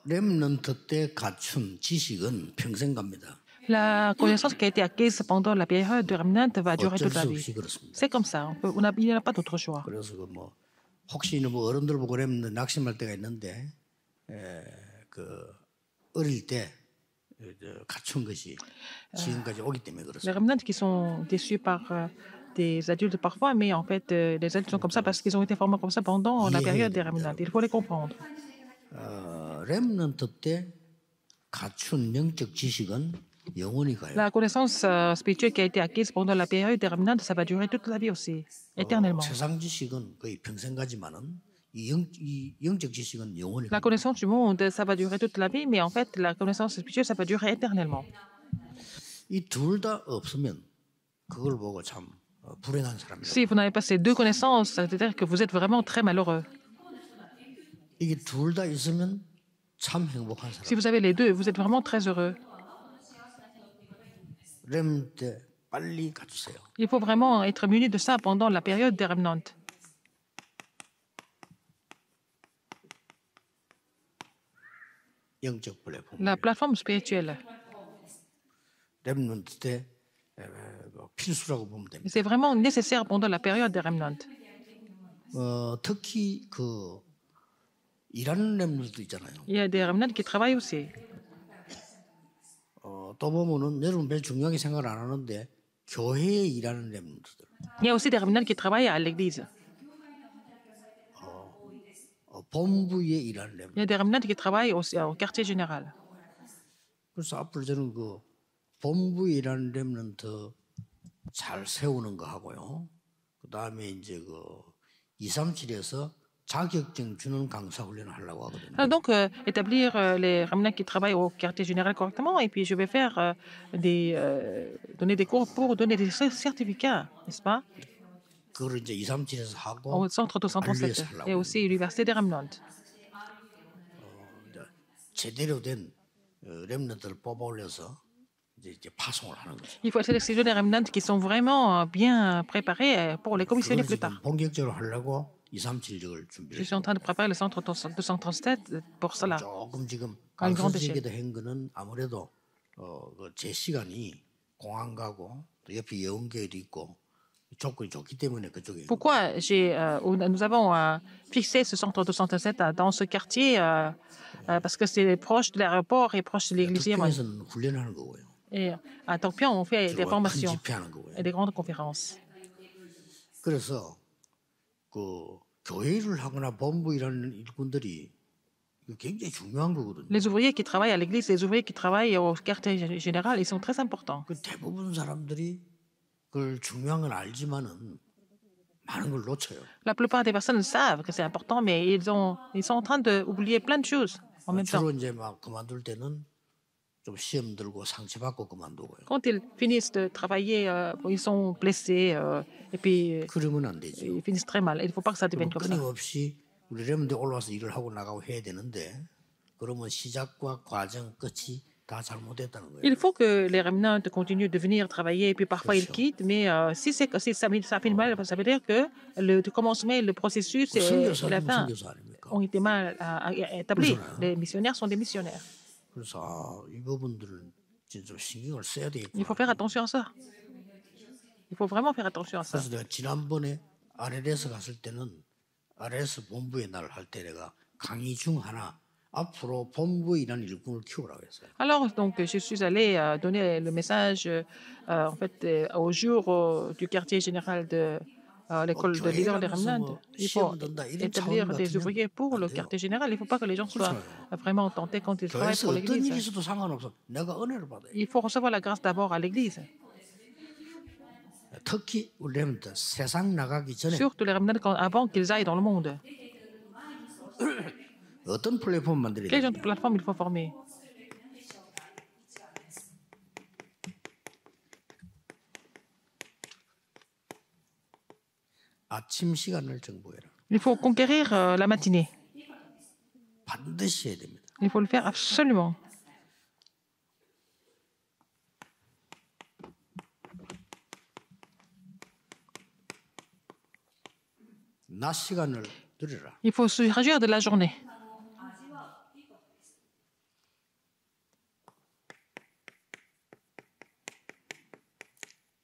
렘넌트 때 갖춘 지식은 평생 갑니다. La connaissance qui a été acquise pendant la période de remnant va durer 어쩔 toute la 수 vie. 없이 그렇습니다. C'est comme ça. Il n'y a pas d'autre choix. 그래서 혹시 뭐 어른들 보고 렘넌트 낙심할 때가 있는데 그 어릴 때 갖춘 것이 지금까지 오기 때문에 Les 그렇습니다. remnants qui sont déçus par des adultes parfois, mais en fait, les adultes sont comme ça parce qu'ils ont été formés comme ça pendant la période des remnants. Il faut les comprendre. 렘넌트 때 갖춘 영적 지식은 영원히 가요. La connaissance spirituelle qui a été acquise pendant la période des remnants, ça va durer toute la vie aussi, éternellement. 세상 지식은 거의 평생 가지만은 이 영적 지식은 영원히 La 가요. connaissance du monde, ça va durer toute la vie, mais en fait, la connaissance spirituelle, ça va durer éternellement. 이 둘 다 없으면 그걸 보고 참 불행한 사람이에요. Si vous n'avez pas ces deux connaissances, ça veut dire que vous êtes vraiment très malheureux. 이게 둘 다 있으면 참 행복한 Si 사람. vous avez les deux, vous êtes vraiment très heureux. 렘 때 빨리 갖추세요. Il faut vraiment être muni de ça pendant la période des remnants. 영적 플랫폼. La plateforme spirituelle. 렘넌트 때 필수라고 보면 됩니다. C'est vraiment nécessaire pendant la période des remnants. 특히 일하는 렘넌트도 있잖아요. Il y a des remnants qui travaillent aussi. 또 보면은 여러분 별 중요하게 생각을 안 하는데 교회에 일하는 렘넌트들. Il y a aussi des remnants qui travaillent à l'église. 본부에 일하는 Il 렘넌트. y a des remnants qui travaillent aussi au quartier général. 그래서 앞으로 저는 본부에 일하는 렘넌트 잘 세우는 거 하고요. 그다음에 이제 237에서 자격증 주는 강사 훈련을 하려고 하거든요. Alors donc, établir les remnants qui travaillent au quartier général correctement, et puis je vais faire donner des cours pour donner des certificats, n'est-ce pas, 그걸 이제 237에서 하고 au centre 237 et aussi à l'université des remnants. 제대로 된 렘넌트를 뽑아 올려서 이제 파송을 하는 거죠. Il faut sélectionner des remnants qui sont vraiment bien préparés pour les commissionner 그걸 plus 지금 tard. 본격적으로 하려고 237적을 Je 준비를 suis en train de préparer le centre 237 pour cela. 조금 지금 아, 이건 강서지역에도 한 거는 아무래도 제 시간이 공항 가고 또 옆에 예원교회도 있고 조건이 좋기 때문에 그쪽에. Pourquoi nous avons fixé ce centre 237 dans ce quartier parce que c'est proche de l'aéroport et proche de l'église. 특별에서는 훈련하는 거고요. Et à Tokyo, on fait des 큰 formations 집회하는 거고요. et des grandes conférences. 그래서 교회를 하거나 본부 일하는 일꾼들이 이거 굉장히 중요한 거거든요. Les ouvriers qui travaillent à l'église, les ouvriers qui travaillent au quartier général, ils sont très importants. 대부분 사람들이 그걸 중요한 건 알지만은 많은 걸 놓쳐요. La plupart des personnes savent que c'est important, mais ils sont en train d'oublier plein de choses en même temps. 주로 이제 막 그만둘 때는 좀 시험 들고 상처받고 그만두고요. Quand ils finissent de travailler, ils sont blessés et puis 그러면 안 되죠. ils finissent très mal. Il ne faut pas que ça devienne comme ça. 끊임없이 우리 렘들 올라와서 일을 하고 나가고 해야 되는데 그러면 시작과 과정 끝이 다 잘못됐다는 거예요. Il faut que les remnants continuent de venir travailler, et puis parfois ils quittent, mais si ça finit mal, ça veut dire que le commencement, le processus et la fin 선교사 아닙니까? ont été mal établis. Les missionnaires sont des missionnaires. 그래서 이 부분들은 진짜 신경을 써야 되겠구나. Il faut faire attention à ça. Il faut vraiment faire attention à ça. 그래서 내가 지난번에 RLS 갔을 때는 RLS 본부에 날 할 때 내가 강의 중 하나 앞으로 본부에 일하는 일꾼을 키우라고 했어요. Alors, donc, je suis allée donner le message en fait, au jour du quartier général de l'école de leader des remnants. Il faut établir des ouvriers pour le quartier général. Il ne faut pas que les gens soient vraiment tentés quand ils travaillent 교회에서 pour 어떤 일이 l'église. 있어도 상관없어. 내가 은혜를 받아요. Il faut recevoir la grâce d'abord à l'église. 특히 우리 렘들 세상 나가기 전에 Surtout les remnants avant qu'ils aillent dans le monde. 어떤 플랫폼 만들어야 Quel 돼? genre de plateforme il faut former? 아침 시간을 정보해라. Il faut conquérir la matinée. 반드시 해야 됩니다. Il faut le faire absolument. 낮 시간을 누려라. Il faut se réjouir de la journée.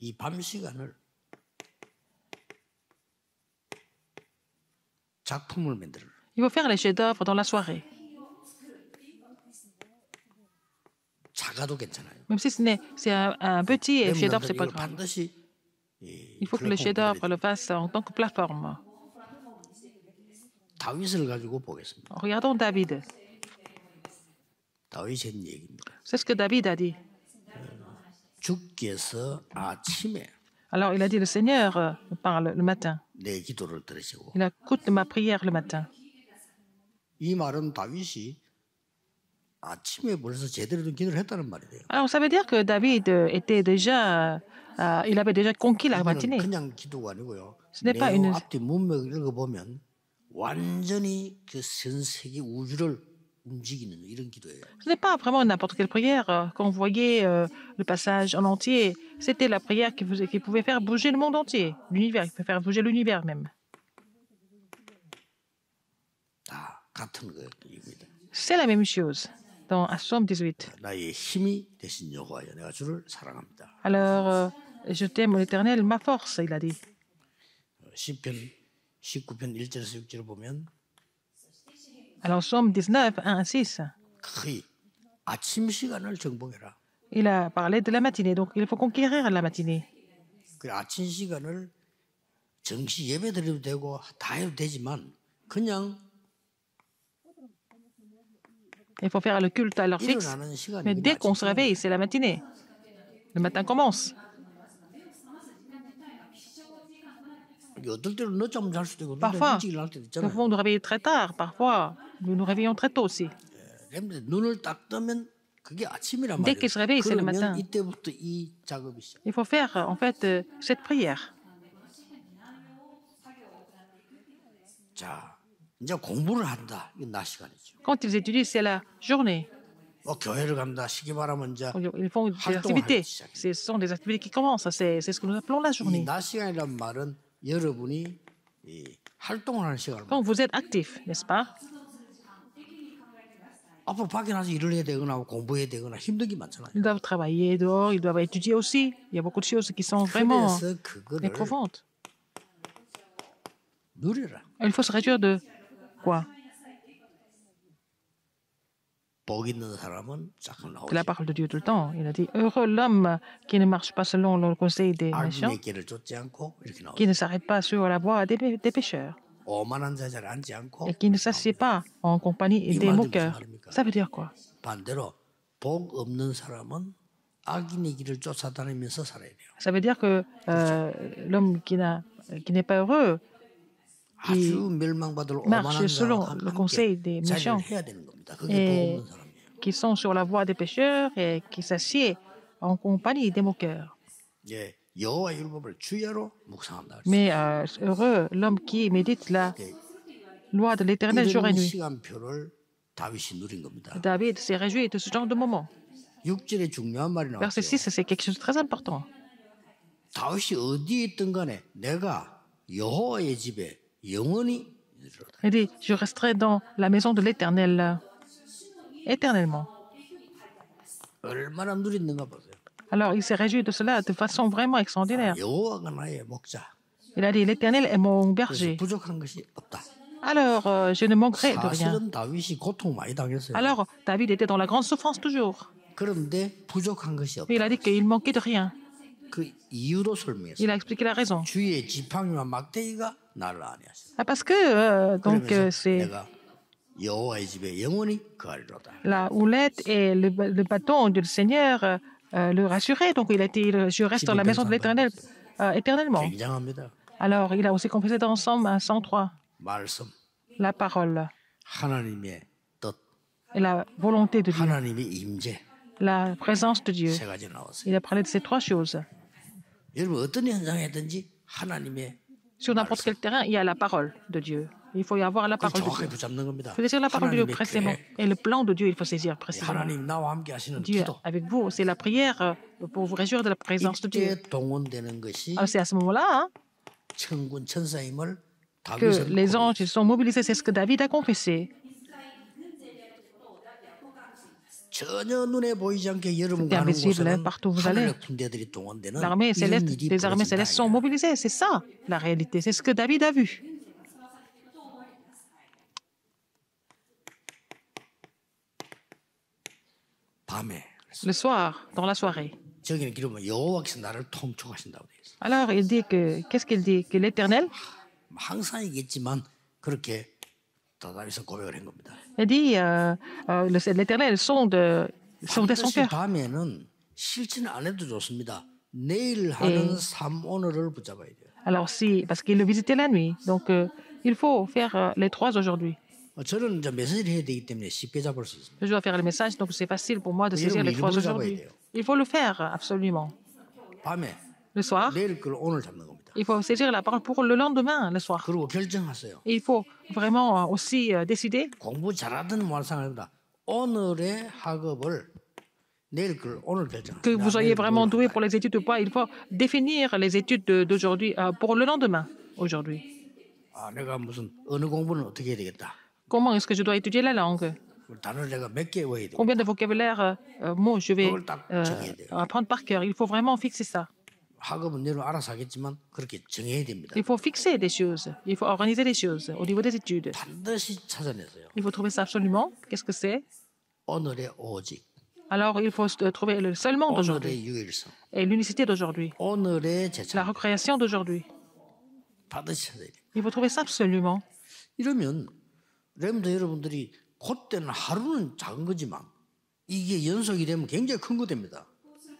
이 밤 시간을 작품을 만들어. Il faut faire les chefs-d'œuvre dans la soirée. 작아도 괜찮아요. Même si c'est un petit chef-d'œuvre, c'est pas 이걸 grave. 반드시 Il faut que le chef-d'œuvre le fasse en tant que plateforme. 다윗을 가지고 보겠습니다. Regardons David. 다윗이 한 얘기입니다. C'est ce que David a dit. 주께서 아침에 Alors, il a dit, le Seigneur parle le matin. 내 기도를 들으시고 Il écoute ma prière le matin. 이 말은 다윗이 아침에 벌써 제대로 된 기도를 했다는 말이에요. Alors, ça veut dire que David était déjà, il avait déjà conquis la 이거는 matinée. 그냥 기도가 아니고요. Ce n'est pas une- 앞뒤 문맥을 읽어보면 완전히 그 전 세계 우주를 움직이는 이런 기도예요. Ce n'est pas vraiment n'importe quelle prière. Quand vous voyez le passage en entier, c'était la prière qui pouvait faire bouger le monde entier, l'univers, qui peut faire bouger l'univers même. 다 같은 거입니다. C'est la même chose dans Psaume 18. 나의 힘이 되신 여호와여, 내가 주를 사랑합니다. Alors, je t'aime l'Éternel, ma force, il a dit. 시편 19편 1절에서 6절을 보면 Alors, Psaume 19, 1 à 6, 거의 아침 시간을 정복해라. il a parlé de la matinée, donc il faut conquérir la matinée. 그 아침 시간을 정시 예배 드려도 되고 다 해도 되지만 그냥 Il faut faire le culte à l'heure fixe. 일어나는 시간이 Mais dès qu'on se réveille, c'est la matinée. Le matin commence. 어떨 때는 늦잠 잘 수도 있고 Parfois, 일찍 일어날 때도 nous 있잖아요. pouvons nous réveiller très tard. Parfois, nous nous réveillons très tôt aussi. 그런데 눈을 딱 뜨면 그게 아침이란 Dès 말이에요. qu'il se réveille, c'est le matin. 그러면 이때부터 이 작업이 시작. Il faut faire, en fait, cette prière. 자, 이제 공부를 한다. 이건 낮 시간이죠. Quand ils étudient, c'est la journée. 뭐 교회를 간다. 시기 바라면 이제 Ils font des activités. Ce sont des activités qui commencent. C'est ce que nous appelons la 이 journée. 낮 시간이란 말은 여러분이 이 활동을 하는 시간을 Quand vous êtes actif, n'est-ce pas? 앞으로 밖에 나서 일을 해야 되거나 공부해야 되거나 힘든 게 많잖아요. Ils doivent travailler dehors, ils doivent étudier aussi. Il y a beaucoup de choses qui sont vraiment 그래서 그거를 éprouvantes. 누려라. Il faut se réjouir de quoi? 복 있는 사람은 짝을 C'est la 나오지. parole de Dieu tout le temps. Il a dit, heureux l'homme qui ne marche pas selon le conseil des méchants, 악인의 길을 쫓지 않고 이렇게 나오지. qui ne s'arrête pas sur la voie des pécheurs, 오만한 자리에 앉지 않고 et qui ne s'assied pas en compagnie des moqueurs. Ça veut dire quoi? 반대로 복 없는 사람은 악인의 길을 쫓아다니면서 살아야 돼요. Ça veut dire que l'homme qui n'est pas heureux 아주 멸망받을 marche 오만한 selon 자와 le 함께 conseil des 자리를 méchants 해야 되는 겁니다. 그게 복 et 없는 사람이에요. qui sont sur la voie des pécheurs et qui s'assied en compagnie des moqueurs. 예, 여호와 율법을 주야로 묵상한다. Mais heureux l'homme qui médite la 예, loi de l'Éternel jour et 이런 nuit. 시간표를 다윗이 누린 겁니다. David s'est réjoui de ce genre de moment. 6절에 중요한 말이 Verset 나왔어요. 6, c'est quelque chose de très important. 다윗이 어디에 있든 간에 내가 여호와의 집에 영원히 이르리로다. Il dit, je resterai dans la maison de l'Éternel éternellement. 얼마나 누렸는가 보세요. Alors il s'est réjoui de cela de façon vraiment extraordinaire. 여호와가 나의 목자. Il a dit, l'Éternel est mon 그래서 berger. 부족한 것이 없다. Alors je ne manquerai de rien. 사실은 다윗이 고통 많이 당했어요. Alors David était dans la grande souffrance toujours. 그런데 부족한 것이 없다. Mais il a dit qu'il manquait de rien. 그 이유도 설명했어요. Il a expliqué la raison. 주의 지팡이와 막대기가 나를 안위하시다. Ah, parce que donc 그러면서 c'est 내가 여호와의 집에 영원히 거하리로다. la houlette et le bâton du Seigneur le rassuraient. Donc il a dit, je reste dans la maison de l'Éternel éternellement. 굉장합니다. Alors il a aussi confessé dans Psaume 103 말씀, la parole 하나님의 뜻, et la volonté de Dieu, 하나님의 임재 la présence de Dieu. 세 가지 나왔어요. Il a parlé de ces trois choses. 여러분 어떤 현장이든지 하나님의 Sur n'importe quel terrain, il y a la parole de Dieu. Il faut y avoir la 그걸 parole de 정확하게 Dieu. 붙잡는 겁니다. Il faut saisir la parole de Dieu 하나님의 précisément. 계획, Et le plan de Dieu, il faut saisir précisément. 하나님 나와 함께 하시는 Dieu 기도. avec vous, c'est la prière pour vous réjouir de la présence de Dieu. 이때 동원되는 것이 Alors c'est à ce moment-là 천군 천사임을 que 다윗은 les anges ils sont mobilisés. C'est ce que David a confessé. 전혀 눈에 보이지 않게 여러분 C'était 가는 invisible 곳에는 partout où vous allez. 하늘의 군대들이 동원되는 L'armée 이런 céleste, 일이 les armées 벌어진다. célestes sont mobilisées. C'est ça, la réalité. C'est ce que David a vu. 밤에 Le soir, dans la soirée. 저기는 기록은 여호와께서 나를 통촉하신다고 돼 있어. Alors, il dit que, qu'est-ce qu'il dit? Que l'Éternel, 항상이겠지만 그렇게 다다에서 고백을 한 겁니다. il dit, l'Éternel sondait son 반드시 cœur. 밤에는 실천을 안 해도 좋습니다. 내일 하는 삶 오늘을 붙잡아야 돼요. Alors, si, parce qu'il le visitait la nuit. Donc, il faut faire les 3 aujourd'hui. 저는 이제 메시지를 해야 되기 때문에 쉽게 잡을 수 있습니다. Je dois faire le message, donc c'est facile pour moi de saisir les 3 aujourd'hui. Il faut le faire, absolument. 밤에 Le soir, 내일 걸 오늘 잡는 겁니다. il faut saisir la parole pour le lendemain, le soir. 그리고 결정하세요. Et il faut vraiment aussi décider 공부 잘하든 뭐 상관없다. 오늘의 학업을 내일 걸 오늘 결정하세요. que vous soyez vraiment doué pour les études ou pas. Il faut définir les études d'aujourd'hui pour le lendemain, aujourd'hui. 아, 내가 무슨 어느 공부는 어떻게 해야 되겠다. Comment est-ce que je dois étudier la langue? 단어를 내가 몇 개 외워야 되겠다. Combien de vocabulaire mots je vais apprendre par cœur? Il faut vraiment fixer ça. 학업은 여러분 알아서 하겠지만 그렇게 정해야 됩니다. Il faut fixer des choses. Il faut organiser des choses au niveau des études. 반드시 찾아내세요. Il faut trouver ça absolument. Qu'est-ce que c'est? 오늘의 오직, Alors, il faut trouver le seulement d'aujourd'hui 오늘의 유일성, et l'unicité d'aujourd'hui, 오늘의 la 재창. recréation d'aujourd'hui. 반드시 찾아야 돼요. Il faut trouver ça absolument. 이러면 렘드 여러분들이 그때는 하루는 작은 거지만 이게 연속이 되면 굉장히 큰 거 됩니다.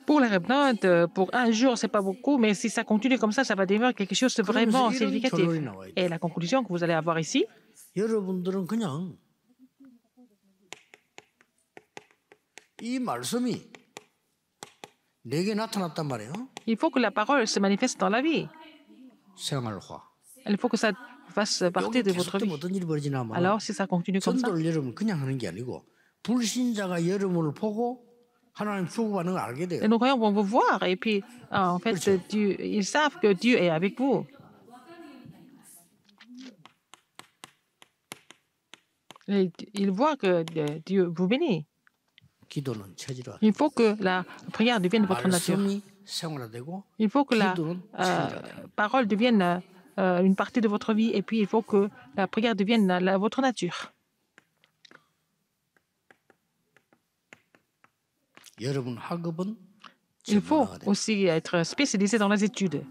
Pour les remnants, pour un jour, c'est pas beaucoup, mais si ça continue comme ça va devenir quelque chose de vraiment significatif. Et la conclusion que vous allez avoir ici, 여러분들은 그냥 이 말씀이 내게 나타났단 말이에요. il faut que la parole se manifeste dans la vie. 생활화. Il faut que ça fasse partie de votre vie. 어떤 일이 벌어지나 하면 Alors, si ça continue comme ça, 전도를 여러분 그냥 하는 게 아니고 불신자가 여러분을 보고 하나님 축복하는 걸 알게 돼요. et nos croyants vont vous voir. Et puis, en fait, Dieu, ils savent que Dieu est avec vous. Et ils voient que Dieu vous bénit. 기도는 체질화. Il faut que la prière devienne votre nature. 말씀이 생활화되고 Il faut que la 기도는 체질화돼요. parole devienne une partie de votre vie. Et puis, il faut que la prière devienne votre nature. 여러분 학업은 Il faut 전문화가 돼요. aussi être spécialisé dans les études.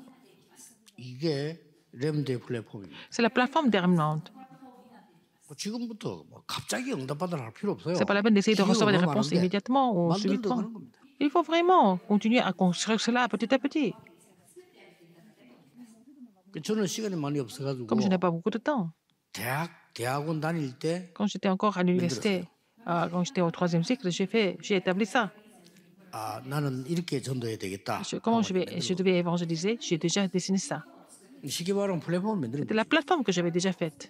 이게 렘드의 플랫폼입니다. C'est la plateforme des remnants. 지금부터 뭐 갑자기 응답받으라 할 필요 없어요. Ce n'est pas la peine d'essayer de 기회가 recevoir des 너무 réponses 많은데 immédiatement ou 만들어 subitement. 가는 겁니다. Il faut vraiment continuer à construire cela petit à petit. 저는 시간이 많이 없어가지고 Comme je n'ai pas beaucoup de temps. 대학원 다닐 때 Quand j'étais encore à l'université, quand j'étais au 3e cycle, j'ai établi ça. 아, 나는 이렇게 전도해야 되겠다. Comment je devais évangéliser? J'ai déjà dessiné ça. 쉽게 말하면 플랫폼을 만드는 C'était la plateforme que j'avais déjà faite.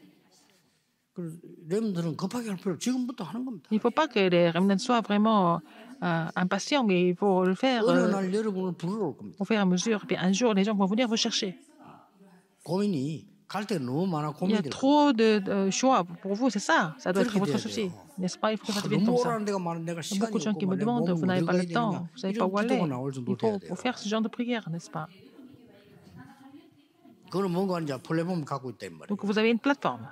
렘들은 급하게 할 필요 없고 지금부터 하는 겁니다. Il ne faut pas que les remnants soient vraiment impatients, mais il faut le faire 어느 날 여러분을 부르러 올 겁니다. au fur et à mesure. Puis un jour, les gens vont venir vous chercher. 고민이 갈 때 너무 많아 Il y 고민이 a 될 trop de choix pour vous, c'est ça. Ça doit être 그렇게 votre 돼야 souci. 돼요. N'est-ce pas? Il faut que ça devienne 너무 comme ça. 오라는 데가 많은 데가 Il y a beaucoup 시간이 de gens qui 없고 me 내 demandent, 몸을 vous n'avez pas 어디 le 가야 temps, 되느냐. vous ne savez pas 이런 où aller. 기도가 나올 정도로 Il 돼야 faut 돼요. faire ce genre de prière, n'est-ce pas? 그거는 뭔가 이제 플랫폼을 갖고 있다 이 말이에요. Donc vous avez une plateforme.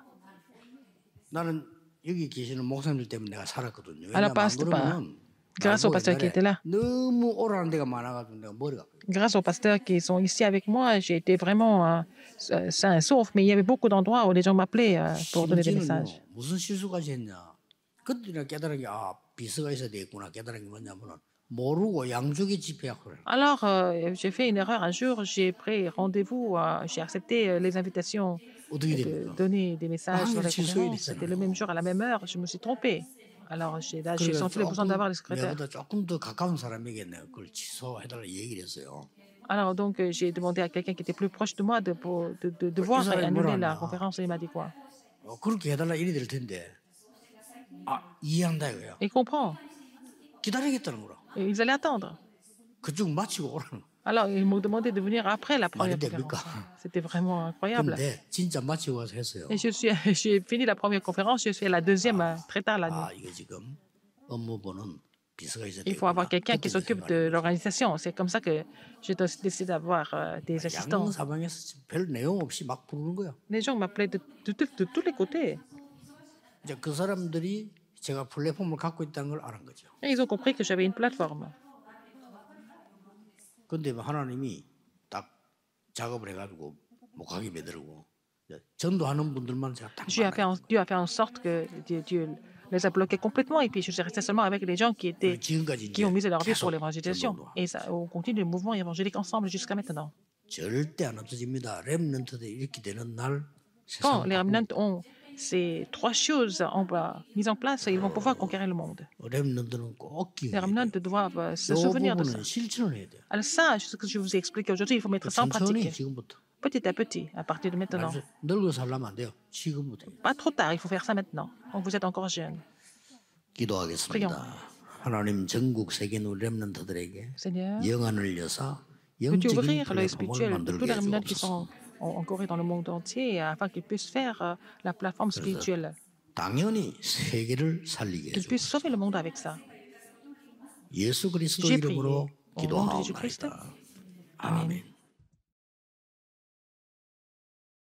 나는 여기 계시는 목사님들 때문에 내가 살았거든요. À la 왜냐면 안 passe, 그러면 grâce au 나도 pasteur qui 옛날에 était là, 너무 오라는 데가 많아가지고 내가 머리가 grâce aux pasteurs qui sont ici avec moi, j'ai été vraiment sain et sauf, mais il y avait beaucoup d'endroits où les gens m'appelaient pour donner des messages. 심지어는요, 무슨 실수까지 했냐. 그때나 깨달은 게 비서가 있어야 되겠구나. 깨달은 게 뭐냐면은 모르고 양쪽에 집회하고 그래. Alors, j'ai fait une erreur un jour, j'ai pris rendez-vous, j'ai accepté les invitations 어떻게 de 됩니까? donner des messages sur Ah, les c'est conférences. sûr, C'était le même jour, à la même heure, je me suis trompée. Alors, j'ai senti le besoin d'avoir le secrétaire. 내보다 조금 더 가까운 사람에게 내가 그걸 취소해달라 얘기를 했어요. Alors, donc, j'ai demandé à quelqu'un qui était plus proche de moi de voir et annuler la conférence. Et il m'a dit quoi? 그렇게 해달라 이래 될 텐데 이해한다 이거야. Il comprend. 기다리겠다는 거라. Et ils allaient attendre. 그쪽 마치고 오라는. Alors, ils m'ont demandé de venir après la première 말이 conférence. 됩니까? C'était vraiment incroyable. 근데 진짜 마치고 와서 했어요. Et j'ai fini la première conférence, je suis à la deuxième très tard la nuit. 이거 지금 업무부는 비서가 있어야 Il faut avoir 되구나. quelqu'un qui 그때 s'occupe de 생각하는 거죠. l'organisation. C'est comme ça que j'ai décidé d'avoir des assistants. 양 사방에서 별 내용 없이 막 부르는 거야. Les gens m'appelaient de tous les côtés. 이제 그 사람들이 제가 플랫폼을 갖고 있다는 걸 알은 거죠. Et ils ont compris que j'avais une plateforme. 근데 하나님이 딱 작업을 해가지고 목하게 매들고 전도하는 분들만 제가 딱 Dieu a fait en sorte que Dieu les a bloqués complètement. Et puis je suis resté seulement avec les gens qui 지금까지 ont misé leur vie 계속 pour l'évangélisation. 전도도 하고. Et ça, on continue le mouvement évangélique ensemble jusqu'à maintenant. 절대 안 없어집니다. 렘넌트들 이렇게 되는 날 Quand 세상 les remnants ont ces trois choses mises en place, ils vont pouvoir conquérir le monde. 렘넌트는 꼭 Les 기억해야 remnants 돼요. doivent se 이 souvenir de ça. 부분은 실천을 해야 돼요. Alors ça, ce que je vous ai expliqué aujourd'hui, il faut mettre ça en 천천히 pratique. 지금부터. Petit à petit, à partir de maintenant. 알았어요? 늙어 살려면 안 돼요. 지금부터. Pas trop tard, il faut faire ça maintenant. Donc vous êtes encore jeune. 기도하겠습니다. 하나님 전국 세계 렘넌트들에게 Seigneur, 영안을 여사 peux-tu 영적인 ouvrir l'œil 플랫폼을 spirituel de tous 만들게 les remnants qui 해주옵소서. sont en Corée, dans le monde entier, afin qu'ils puissent faire la plateforme spirituelle, 당연히 세계를 살리게 qu'ils puissent 해주옵소서. sauver le monde avec ça. 예수 그리스도 J'ai prié 이름으로 au nom de Jésus-Christ. 기도하옵나이다. Amen. 아멘.